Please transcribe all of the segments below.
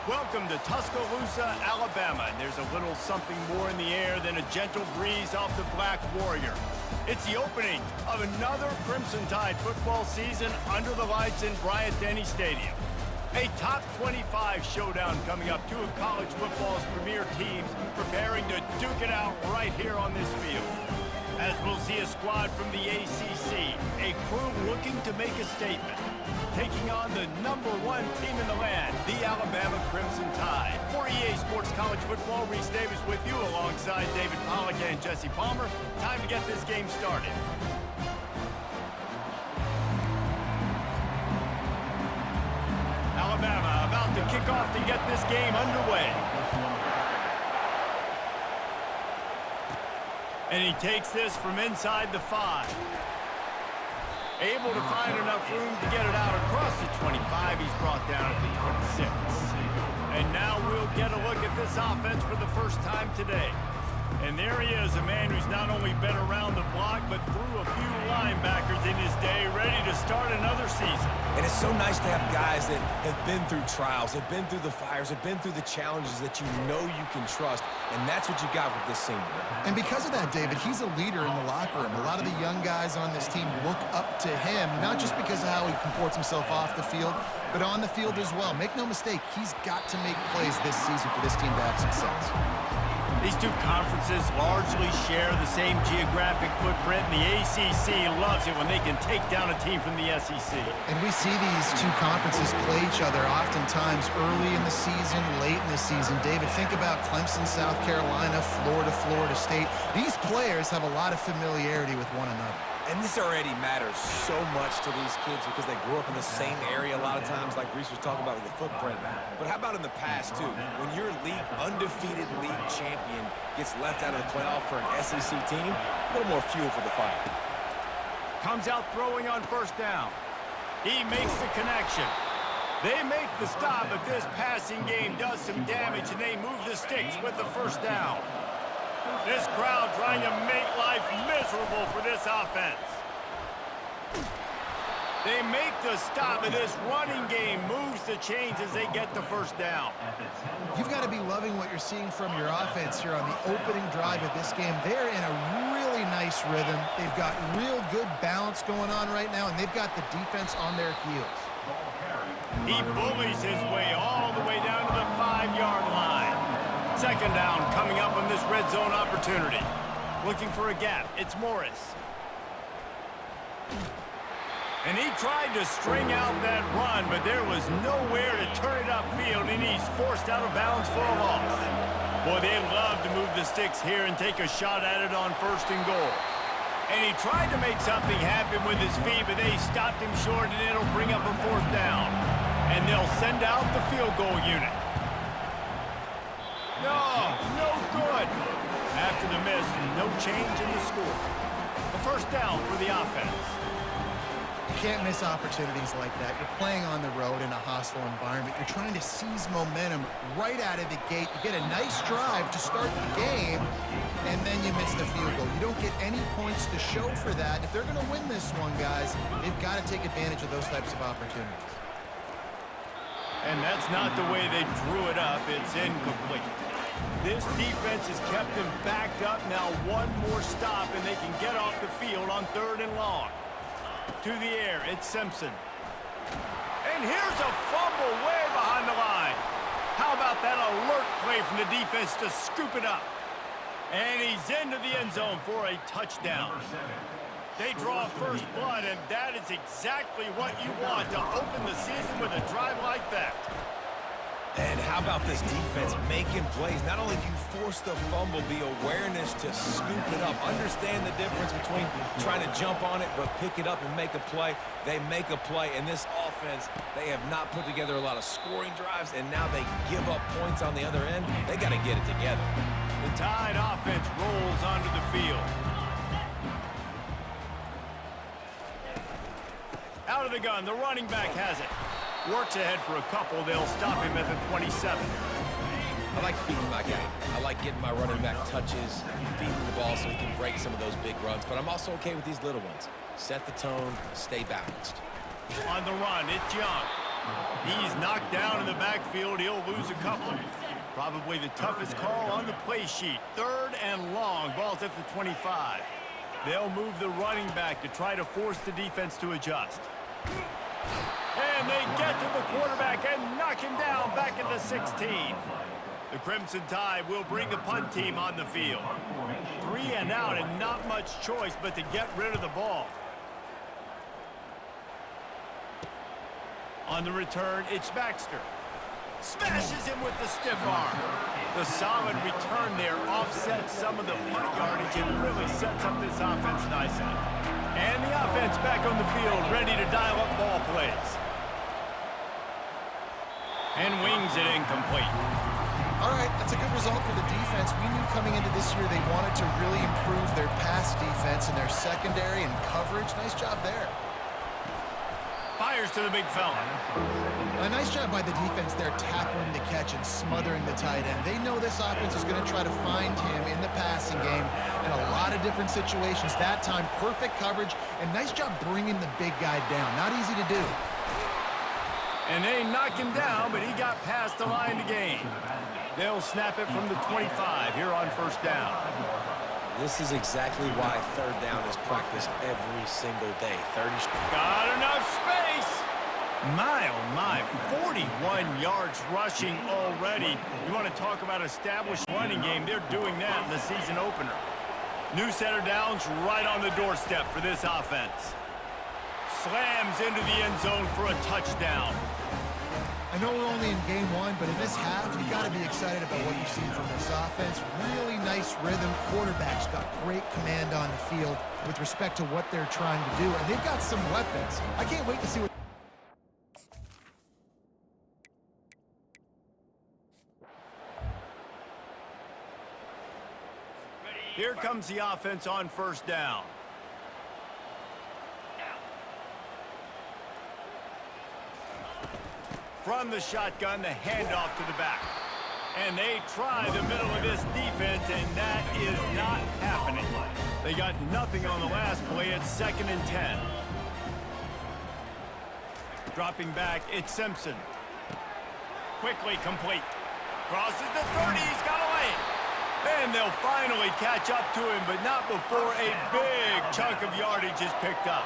Welcome to Tuscaloosa, Alabama, and there's a little something more in the air than a gentle breeze off the Black Warrior. It's the opening of another Crimson Tide football season under the lights in Bryant-Denny Stadium. A top 25 showdown coming up, two of college football's premier teams preparing to duke it out right here on this field. As we'll see a squad from the ACC, a crew looking to make a statement, taking on the #1 team in the land, the Alabama Crimson Tide. For EA Sports College Football, Reese Davis with you alongside David Pollack and Jesse Palmer. Time to get this game started. Alabama about to kick off to get this game underway. And he takes this from inside the 5. Able to find enough room to get it out across the 25. He's brought down at the 26. And now we'll get a look at this offense for the first time today. And there he is, a man who's not only been around the block, but threw a few linebackers in his day, ready to start another season. And it's so nice to have guys that have been through trials, have been through the fires, have been through the challenges that you know you can trust, and that's what you got with this senior. And because of that, David, he's a leader in the locker room. A lot of the young guys on this team look up to him, not just because of how he comports himself off the field, but on the field as well. Make no mistake, he's got to make plays this season for this team to have success. These two conferences largely share the same geographic footprint, and the ACC loves it when they can take down a team from the SEC. And we see these two conferences play each other oftentimes early in the season, late in the season. David, think about Clemson, South Carolina, Florida, Florida State. These players have a lot of familiarity with one another. And this already matters so much to these kids because they grew up in the same area a lot of times, like Reese was talking about with the footprint. But how about in the past, too? When your undefeated league champion gets left out of the playoff for an SEC team, a little more fuel for the fire. Comes out throwing on first down. He makes the connection. They make the stop, but this passing game does some damage, and they move the sticks with the first down. This crowd trying to make life miserable for this offense. They make the stop, and this running game moves the chains as they get the first down. You've got to be loving what you're seeing from your offense here on the opening drive of this game. They're in a really nice rhythm. They've got real good balance going on right now, and they've got the defense on their heels. He bullies his way all the way down to the 5-yard line. Second down coming up on this red zone opportunity. Looking for a gap. It's Morris. And he tried to string out that run, but there was nowhere to turn it upfield, and he's forced out of bounds for a loss. Boy, they love to move the sticks here and take a shot at it on first and goal. And he tried to make something happen with his feet, but they stopped him short, and it'll bring up a fourth down. And they'll send out the field goal unit. No good. After the miss, no change in the score. A first down for the offense. You can't miss opportunities like that. You're playing on the road in a hostile environment. You're trying to seize momentum right out of the gate. You get a nice drive to start the game, and then you miss the field goal. You don't get any points to show for that. If they're going to win this one, guys, they've got to take advantage of those types of opportunities. And that's not the way they drew it up. It's incomplete. This defense has kept them backed up. Now one more stop, and they can get off the field on 3rd and long. To the air, it's Simpson. And here's a fumble way behind the line. How about that alert play from the defense to scoop it up? And he's into the end zone for a touchdown. They draw first blood, and that is exactly what you want to open the season with a drive like that. And how about this defense making plays? Not only do you force the fumble, the awareness to scoop it up. Understand the difference between trying to jump on it but pick it up and make a play. They make a play. In this offense, they have not put together a lot of scoring drives, and now they give up points on the other end. They got to get it together. The Tide offense rolls onto the field. Out of the gun, the running back has it. Works ahead for a couple. They'll stop him at the 27. I like feeding my guy. I like getting my running back touches, feeding the ball so he can break some of those big runs. But I'm also okay with these little ones. Set the tone, stay balanced. On the run, it's Young. He's knocked down in the backfield. He'll lose a couple. Probably the toughest call on the play sheet. 3rd and long. Ball's at the 25. They'll move the running back to try to force the defense to adjust. And they get to the quarterback and knock him down back at the 16. The Crimson Tide will bring the punt team on the field. 3 and out and not much choice but to get rid of the ball. On the return, it's Baxter. Smashes him with the stiff arm. The solid return there offsets some of the punt yardage and really sets up this offense nicely. And the offense back on the field, ready to dial up ball plays. And wings it incomplete. All right, that's a good result for the defense. We knew coming into this year they wanted to really improve their pass defense and their secondary and coverage. Nice job there. Fires to the big fella. A nice job by the defense there, tackling the catch and smothering the tight end. They know this offense is going to try to find him in the passing game in a lot of different situations. That time, perfect coverage, and nice job bringing the big guy down. Not easy to do. And they knock him down, but he got past the line to gain. They'll snap it from the 25 here on 1st down. This is exactly why 3rd down is practiced every single day. 30. Got enough space. My, oh my, 41 yards rushing already. You want to talk about established running game? They're doing that in the season opener. New set of downs right on the doorstep for this offense. Slams into the end zone for a touchdown. I know we're only in game 1, but in this half, you got to be excited about what you've seen from this offense. Really nice rhythm. Quarterback's got great command on the field with respect to what they're trying to do, and they've got some weapons. I can't wait to see what... Here comes the offense on 1st down. From the shotgun, the handoff to the back. And they try the middle of this defense, and that is not happening. They got nothing on the last play. It's 2nd and 10. Dropping back, it's Simpson. Quickly complete. Crosses the 30, he's got away. And they'll finally catch up to him, but not before a big chunk of yardage is picked up.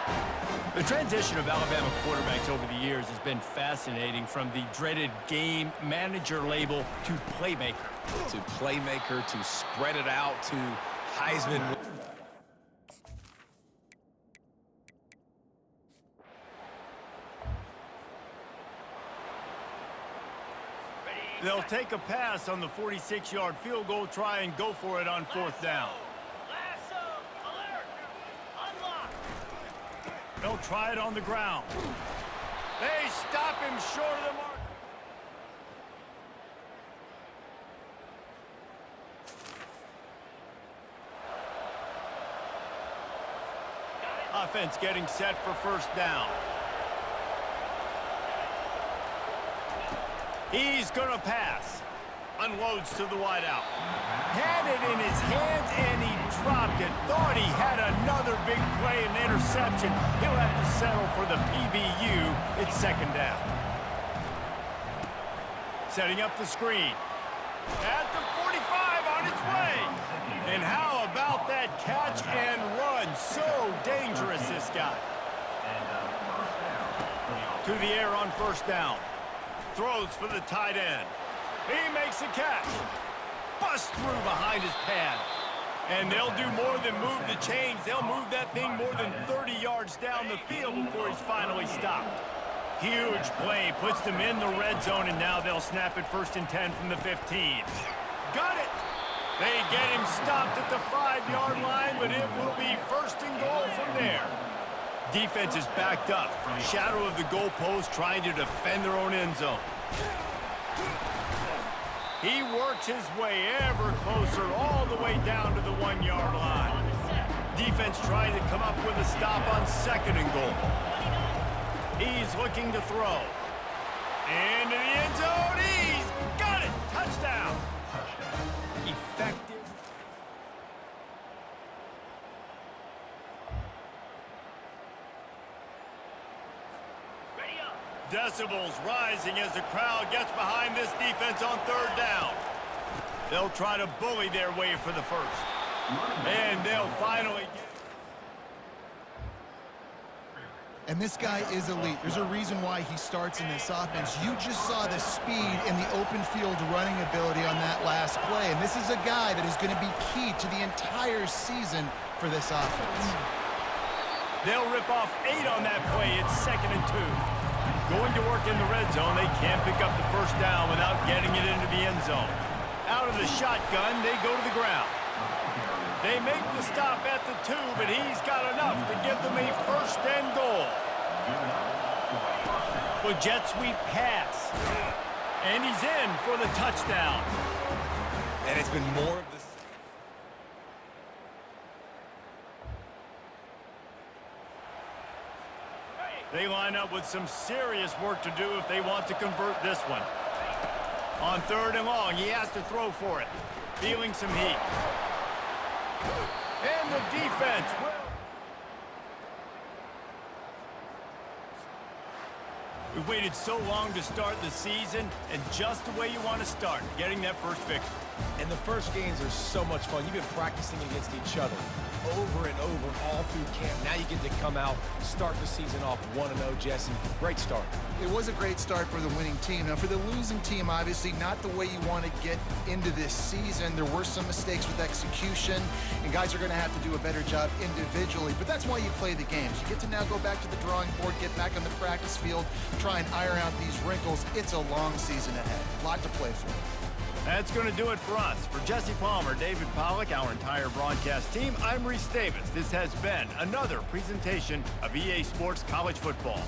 The transition of Alabama quarterbacks over the years has been fascinating, from the dreaded game manager label to playmaker. To playmaker, to spread it out, to Heisman. They'll take a pass on the 46-yard field goal, try and go for it on 4th down. They'll try it on the ground. They stop him short of the mark. Offense getting set for 1st down. He's going to pass. Unloads to the wideout. Had it in his hands, and he dropped it. Thought he had another big play and interception. He'll have to settle for the PBU. It's 2nd down. Setting up the screen. At the 45 on its way. And how about that catch and run? So dangerous, this guy. To the air on 1st down. Throws for the tight end. He makes a catch. Busts through behind his pad. And they'll do more than move the chains. They'll move that thing more than 30 yards down the field before he's finally stopped. Huge play. Puts them in the red zone, and now they'll snap it 1st and 10 from the 15. Got it. They get him stopped at the 5-yard line, but it will be 1st and goal from there. Defense is backed up. Shadow of the goalpost, trying to defend their own end zone. He works his way ever closer all the way down to the 1-yard line. Defense trying to come up with a stop on 2nd and goal. He's looking to throw. Into the end zone. He's got it. Touchdown. Effective. Decibels rising as the crowd gets behind this defense on third down. They'll try to bully their way for the first. And they'll finally get... And this guy is elite. There's a reason why he starts in this offense. You just saw the speed and the open field running ability on that last play. And this is a guy that is going to be key to the entire season for this offense. They'll rip off 8 on that play. It's 2nd and 2. Going to work in the red zone. They can't pick up the first down without getting it into the end zone. Out of the shotgun, they go to the ground. They make the stop at the 2, but he's got enough to give them a 1st and goal. The jet sweep pass. And he's in for the touchdown. And it's been more of this. They line up with some serious work to do if they want to convert this one. On 3rd and long, he has to throw for it. Feeling some heat. And the defense will... We waited so long to start the season, and just the way you want to start, getting that first victory. And the first games are so much fun. You've been practicing against each other over and over all through camp. Now you get to come out, start the season off 1-0, Jesse. Great start. It was a great start for the winning team. Now, for the losing team, obviously not the way you want to get into this season. There were some mistakes with execution, and guys are going to have to do a better job individually. But that's why you play the games. You get to now go back to the drawing board, get back on the practice field, try and iron out these wrinkles. It's a long season ahead. A lot to play for. That's going to do it for us. For Jesse Palmer, David Pollack, our entire broadcast team, I'm Reese Davis. This has been another presentation of EA Sports College Football.